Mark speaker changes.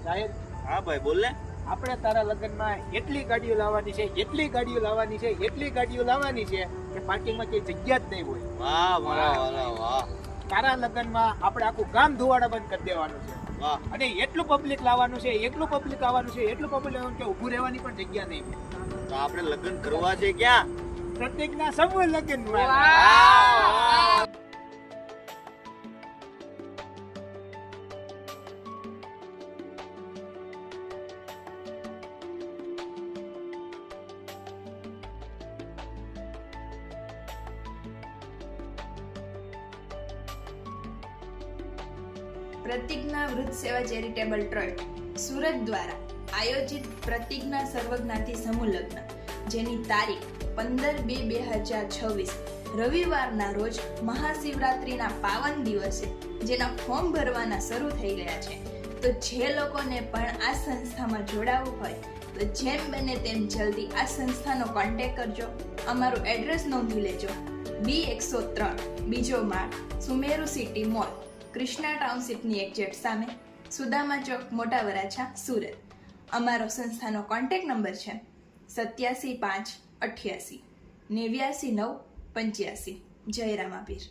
Speaker 1: સાહેબ,
Speaker 2: હા ભાઈ બોલ ને.
Speaker 1: આપણે તારા લગ્નમાં એટલી ગાડીઓ લાવવાની છે, એટલી ગાડીઓ લાવવાની છે, એટલી ગાડીઓ લાવવાની છે કે પાર્કિંગમાં કઈ જગ્યા જ નહીં હોય.
Speaker 2: વાહ મારા વાલા વાહ
Speaker 1: તારા લગ્નમાં આપણે આખું ગામ ધોવાડા બંધ કરી દેવાનું છે.
Speaker 2: વાહ.
Speaker 1: અને એટલું પબ્લિક લાવવાનું છે, એટલું પબ્લિક આવવાનું છે, એટલું પબ્લિક આવવાનું કે ઊભું રહેવાની પણ જગ્યા નહીં.
Speaker 2: તો આપણે લગ્ન કરવા છે ક્યાં?
Speaker 1: પ્રત્યેકના સમૂહ લગ્નમાં.
Speaker 3: પ્રતિજ્ઞા વૃદ્ધ સેવા ચેરિટેબલ ટ્રસ્ટ સુરત દ્વારા આયોજિત પ્રતિજ્ઞા સર્વજ્ઞાતિ સમૂહ લગ્ન, જેની તારીખ 15/2/2026 રવિવારના રોજ મહાશિવરાત્રિના પાવન દિવસે જેના ફોર્મ ભરવાના શરૂ થઈ ગયા છે, તો જે લોકોને પણ આ સંસ્થામાં જોડાવવું હોય તો જેમ બને તેમ જલ્દી આ સંસ્થાનો કોન્ટેક્ટ કરજો. અમારું એડ્રેસ નોંધી લેજો. B103 બીજો માળ, સુમેરુ સિટી મોલ, કૃષ્ણા ટાઉનશીપની એક્ઝેક્ટ સામે, સુદામા ચોક, મોટા વરાછા, સુરત. અમારો સંસ્થાનો કોન્ટેક્ટ નંબર છે 87 5 88 89 9 85. જય રામાપીર.